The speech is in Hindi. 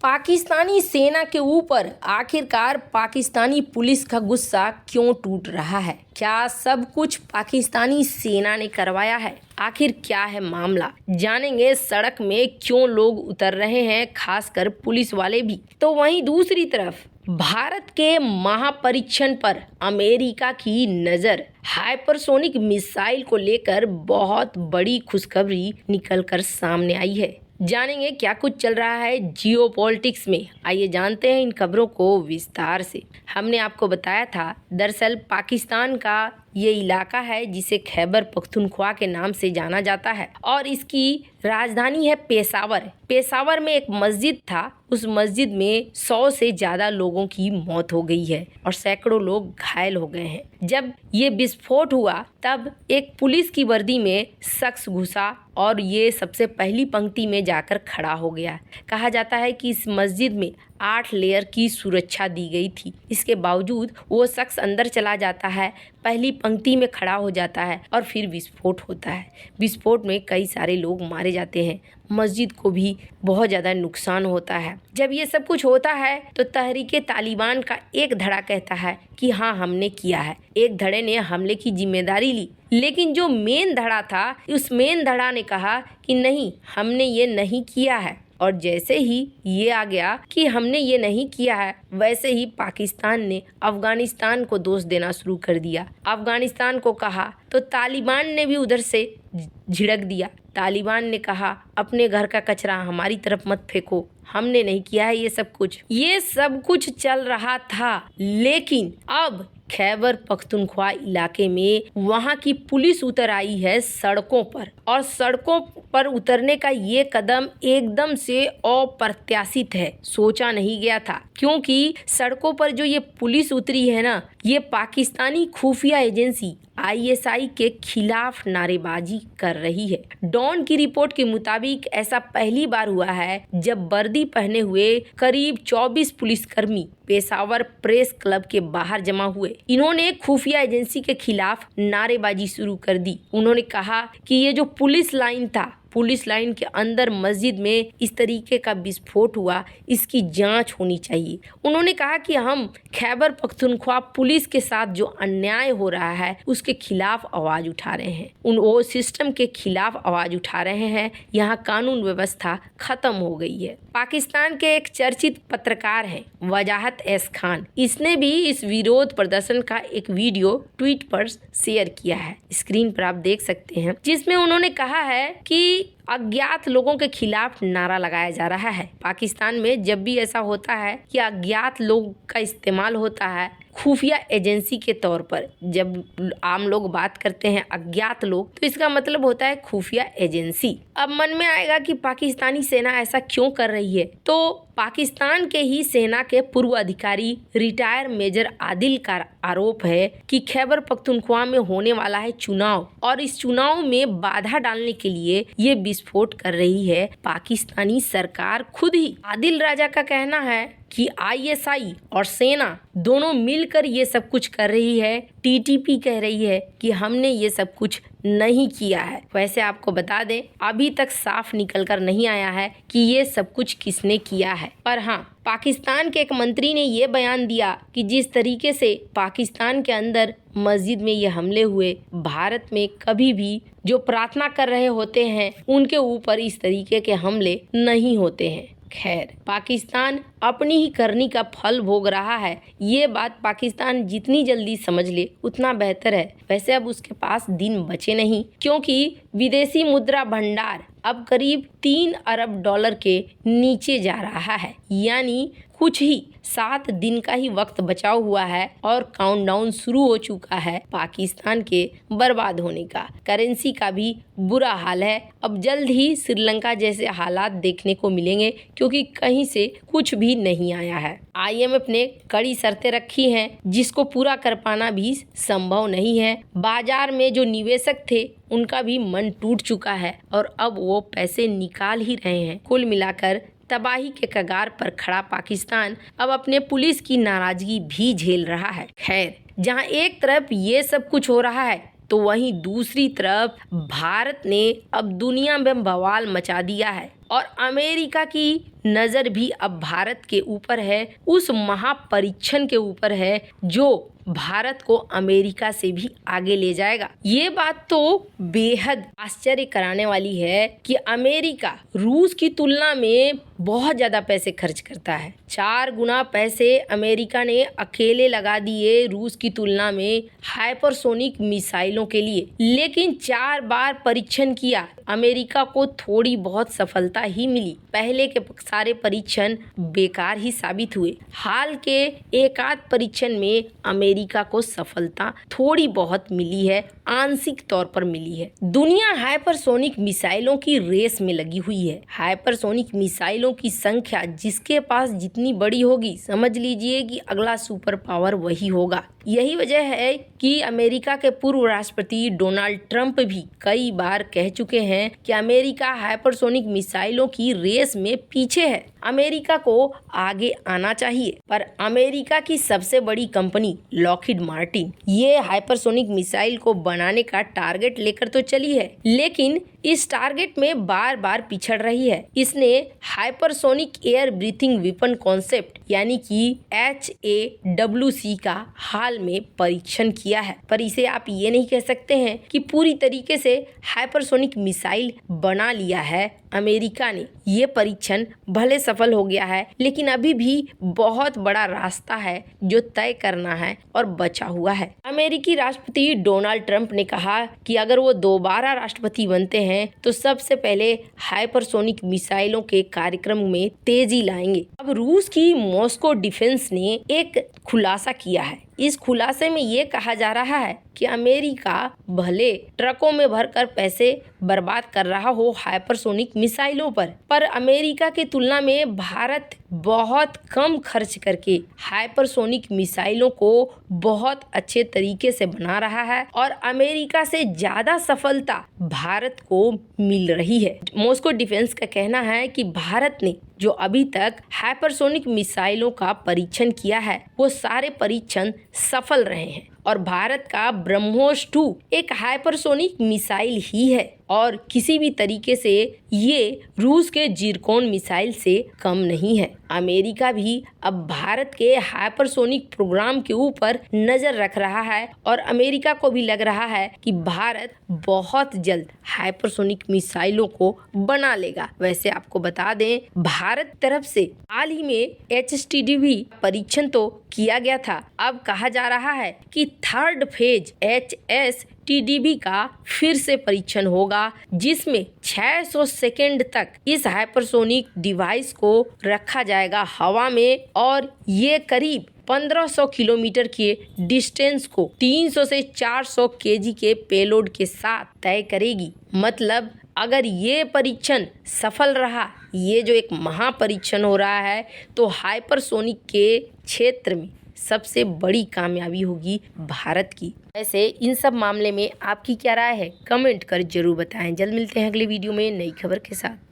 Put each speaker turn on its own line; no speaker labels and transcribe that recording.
पाकिस्तानी सेना के ऊपर आखिरकार पाकिस्तानी पुलिस का गुस्सा क्यों टूट रहा है? क्या सब कुछ पाकिस्तानी सेना ने करवाया है? आखिर क्या है मामला? जानेंगे सड़क में क्यों लोग उतर रहे हैं, खासकर पुलिस वाले भी। तो वहीं दूसरी तरफ भारत के महापरीक्षण पर अमेरिका की नज़र। हाइपरसोनिक मिसाइल को लेकर बहुत बड़ी खुशखबरी निकलकर सामने आई है। जानेंगे क्या कुछ चल रहा है जियोपॉलिटिक्स में। आइए जानते हैं इन खबरों को विस्तार से। हमने आपको बताया था, दरअसल पाकिस्तान का ये इलाका है जिसे खैबर पख्तूनख्वा के नाम से जाना जाता है और इसकी राजधानी है पेशावर। पेशावर में एक मस्जिद था, उस मस्जिद में 100 से ज़्यादा लोगों की मौत हो गई है और सैकड़ों लोग घायल हो गए हैं। जब ये विस्फोट हुआ तब एक पुलिस की वर्दी में शख्स घुसा और ये सबसे पहली पंक्ति में जाकर खड़ा हो गया। कहा जाता है कि इस मस्जिद में 8 लेयर की सुरक्षा दी गई थी। इसके बावजूद वो शख्स अंदर चला जाता है, पहली पंक्ति में खड़ा हो जाता है और फिर विस्फोट होता है। विस्फोट में कई सारे लोग मारे जाते हैं, मस्जिद को भी बहुत ज़्यादा नुकसान होता है। जब ये सब कुछ होता है तो तहरीके तालिबान का एक धड़ा कहता है कि हाँ, हमने किया है। एक धड़े ने हमले की जिम्मेदारी ली, लेकिन जो मेन धड़ा था, उस मेन धड़ा ने कहा कि नहीं, हमने ये नहीं किया है। और जैसे ही ये आ गया कि हमने ये नहीं किया है, वैसे ही पाकिस्तान ने अफगानिस्तान को दोष देना शुरू कर दिया। अफगानिस्तान को कहा तो तालिबान ने भी उधर से झिड़क दिया। तालिबान ने कहा अपने घर का कचरा हमारी तरफ मत फेंको, हमने नहीं किया है ये सब कुछ चल रहा था। लेकिन अब खैबर पख्तूनख्वा इलाके में वहां की पुलिस उतर आई है सड़कों पर, और सड़कों पर उतरने का ये कदम एकदम से अप्रत्याशित है, सोचा नहीं गया था। क्योंकि सड़कों पर जो ये पुलिस उतरी है ना, ये पाकिस्तानी खुफिया एजेंसी ISI के खिलाफ नारेबाजी कर रही है। डॉन की रिपोर्ट के मुताबिक ऐसा पहली बार हुआ है जब वर्दी पहने हुए करीब 24 पुलिसकर्मी पेशावर प्रेस क्लब के बाहर जमा हुए। इन्होंने खुफिया एजेंसी के खिलाफ नारेबाजी शुरू कर दी। उन्होंने कहा कि ये जो पुलिस लाइन था, पुलिस लाइन के अंदर मस्जिद में इस तरीके का विस्फोट हुआ, इसकी जांच होनी चाहिए। उन्होंने कहा कि हम खैबर पख्तूनख्वा पुलिस के साथ जो अन्याय हो रहा है उसके खिलाफ आवाज़ उठा रहे हैं, वो सिस्टम के खिलाफ आवाज़ उठा रहे हैं। यहाँ कानून व्यवस्था खत्म हो गई है। पाकिस्तान के एक चर्चित पत्रकार हैं वजाहत एस खान, इसने भी इस विरोध प्रदर्शन का एक वीडियो ट्वीट पर शेयर किया है। स्क्रीन पर आप देख सकते हैं, जिसमें उन्होंने कहा है कि अज्ञात लोगों के खिलाफ नारा लगाया जा रहा है। पाकिस्तान में जब भी ऐसा होता है कि अज्ञात लोग का इस्तेमाल होता है खुफिया एजेंसी के तौर पर, जब आम लोग बात करते हैं अज्ञात लोग, तो इसका मतलब होता है खुफिया एजेंसी। अब मन में आएगा कि पाकिस्तानी सेना ऐसा क्यों कर रही है, तो पाकिस्तान के ही सेना के पूर्व अधिकारी रिटायर मेजर आदिल का आरोप है कि खैबर पख्तूनख्वा में होने वाला है चुनाव, और इस चुनाव में बाधा डालने के लिए ये विस्फोट कर रही है पाकिस्तानी सरकार खुद ही। आदिल राजा का कहना है कि ISI और सेना दोनों मिलकर ये सब कुछ कर रही है। TTP कह रही है कि हमने ये सब कुछ नहीं किया है। वैसे आपको बता दें, अभी तक साफ निकल कर नहीं आया है कि ये सब कुछ किसने किया है। पर हाँ, पाकिस्तान के एक मंत्री ने ये बयान दिया कि जिस तरीके से पाकिस्तान के अंदर मस्जिद में ये हमले हुए, भारत में कभी भी जो प्रार्थना कर रहे होते हैं उनके ऊपर इस तरीके के हमले नहीं होते हैं। खैर, पाकिस्तान अपनी ही करनी का फल भोग रहा है। ये बात पाकिस्तान जितनी जल्दी समझ ले उतना बेहतर है। वैसे अब उसके पास दिन बचे नहीं, क्योंकि विदेशी मुद्रा भंडार अब करीब $3 अरब के नीचे जा रहा है। यानी कुछ ही 7 दिन का ही वक्त बचा हुआ है और काउंटडाउन शुरू हो चुका है पाकिस्तान के बर्बाद होने का। करेंसी का भी बुरा हाल है। अब जल्द ही श्रीलंका जैसे हालात देखने को मिलेंगे, क्योंकि कहीं से कुछ भी नहीं आया है। IMF ने कड़ी शर्तें रखी हैं, जिसको पूरा कर पाना भी संभव नहीं है। बाजार में जो निवेशक थे उनका भी मन टूट चुका है और अब वो पैसे निकाल ही रहे हैं। कुल मिलाकर तबाही के कगार पर खड़ा पाकिस्तान अब अपने पुलिस की नाराजगी भी झेल रहा है। खैर, जहां एक तरफ ये सब कुछ हो रहा है, तो वहीं दूसरी तरफ भारत ने अब दुनिया में बवाल मचा दिया है और अमेरिका की नज़र भी अब भारत के ऊपर है, उस महापरीक्षण के ऊपर है जो भारत को अमेरिका से भी आगे ले जाएगा। ये बात तो बेहद आश्चर्य कराने वाली है कि अमेरिका रूस की तुलना में बहुत ज़्यादा पैसे खर्च करता है। 4 गुना पैसे अमेरिका ने अकेले लगा दिए रूस की तुलना में हाइपरसोनिक मिसाइलों के लिए, लेकिन 4 बार परीक्षण किया, अमेरिका को थोड़ी बहुत सफलता ही मिली। पहले के सारे परीक्षण बेकार ही साबित हुए। हाल के एक आध परीक्षण में अमेरिका को सफलता थोड़ी बहुत मिली है, आंशिक तौर पर मिली है। दुनिया हाइपरसोनिक मिसाइलों की रेस में लगी हुई है। हाइपरसोनिक मिसाइलों की संख्या जिसके पास जितनी बड़ी होगी, समझ लीजिए कि अगला सुपर पावर वही होगा। यही वजह है कि अमेरिका के पूर्व राष्ट्रपति डोनाल्ड ट्रंप भी कई बार कह चुके हैं कि अमेरिका हाइपरसोनिक मिसाइलों की रेस में पीछे है, अमेरिका को आगे आना चाहिए। पर अमेरिका की सबसे बड़ी कंपनी लॉकहीड मार्टिन ये हाइपरसोनिक मिसाइल को बनाने का टारगेट लेकर तो चली है, लेकिन इस टारगेट में बार बार पिछड़ रही है। इसने hypersonic air breathing weapon concept यानी कि HAWC का हाल में परीक्षण किया है, पर इसे आप ये नहीं कह सकते हैं कि पूरी तरीके से हाइपरसोनिक मिसाइल बना लिया है अमेरिका ने। ये परीक्षण भले सफल हो गया है, लेकिन अभी भी बहुत बड़ा रास्ता है जो तय करना है और बचा हुआ है। अमेरिकी राष्ट्रपति डोनाल्ड ट्रंप ने कहा कि अगर वो दोबारा राष्ट्रपति बनते हैं तो सबसे पहले हाइपरसोनिक मिसाइलों के कार्यक्रम में तेजी लाएंगे। अब रूस की मॉस्को डिफेंस ने एक खुलासा किया है। इस खुलासे में ये कहा जा रहा है कि अमेरिका भले ट्रकों में भरकर पैसे बर्बाद कर रहा हो हाइपरसोनिक मिसाइलों पर अमेरिका की तुलना में भारत बहुत कम खर्च करके हाइपरसोनिक मिसाइलों को बहुत अच्छे तरीके से बना रहा है और अमेरिका से ज्यादा सफलता भारत को मिल रही है। मॉस्को डिफेंस का कहना है कि भारत ने जो अभी तक हाइपरसोनिक मिसाइलों का परीक्षण किया है वो सारे परीक्षण सफल रहे हैं और भारत का ब्रह्मोस 2 एक हाइपरसोनिक मिसाइल ही है और किसी भी तरीके से ये रूस के जिरकॉन मिसाइल से कम नहीं है। अमेरिका भी अब भारत के हाइपरसोनिक प्रोग्राम के ऊपर नजर रख रहा है और अमेरिका को भी लग रहा है कि भारत बहुत जल्द हाइपरसोनिक मिसाइलों को बना लेगा। वैसे आपको बता दें, भारत तरफ से हाल ही में HTDV परीक्षण तो किया गया था। अब कहा जा रहा है कि 3rd फेज HSTDV का फिर से परीक्षण होगा, जिसमें 600 सेकेंड तक इस हाइपरसोनिक डिवाइस को रखा जाएगा हवा में और ये करीब 1500 किलोमीटर के डिस्टेंस को 300 से 400 केजी के पेलोड के साथ तय करेगी। मतलब अगर ये परीक्षण सफल रहा, ये जो एक महापरीक्षण हो रहा है, तो हाइपरसोनिक के क्षेत्र में सबसे बड़ी कामयाबी होगी भारत की। वैसे इन सब मामले में आपकी क्या राय है, कमेंट कर जरूर बताएं। जल्द मिलते हैं अगले वीडियो में नई खबर के साथ।